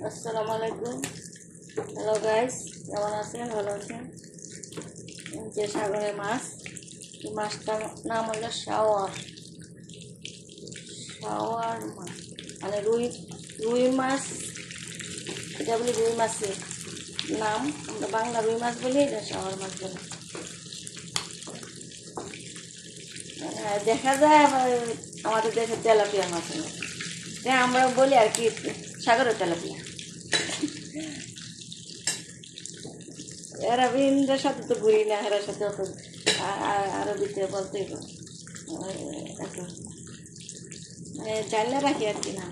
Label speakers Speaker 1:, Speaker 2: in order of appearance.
Speaker 1: আসসালামু আলাইকুম। Hello guys, কেমন আছেন? ভালো আছেন? যে সাগরের মাছ, এই মাছটার নাম হলো শাওয়ার। শাওয়ার মাছ মানে রুই রুই মাছ। এটা বলি রুই মাছের নাম, আমরা বাংলা রুই মাছ বলি, এটা শাওয়ার মাছ বলি। দেখা যায় আবার আমাদের দেশে তেলাপিয়া মাছ হয়, এটা আমরা বলি আর কি সাগরের তেলাপিয়া। এরাবিনদের সাথে তো ঘুরি না, এরার সাথে অত আরবিতে বলতেই মানে জানলে রাখি আর কি না।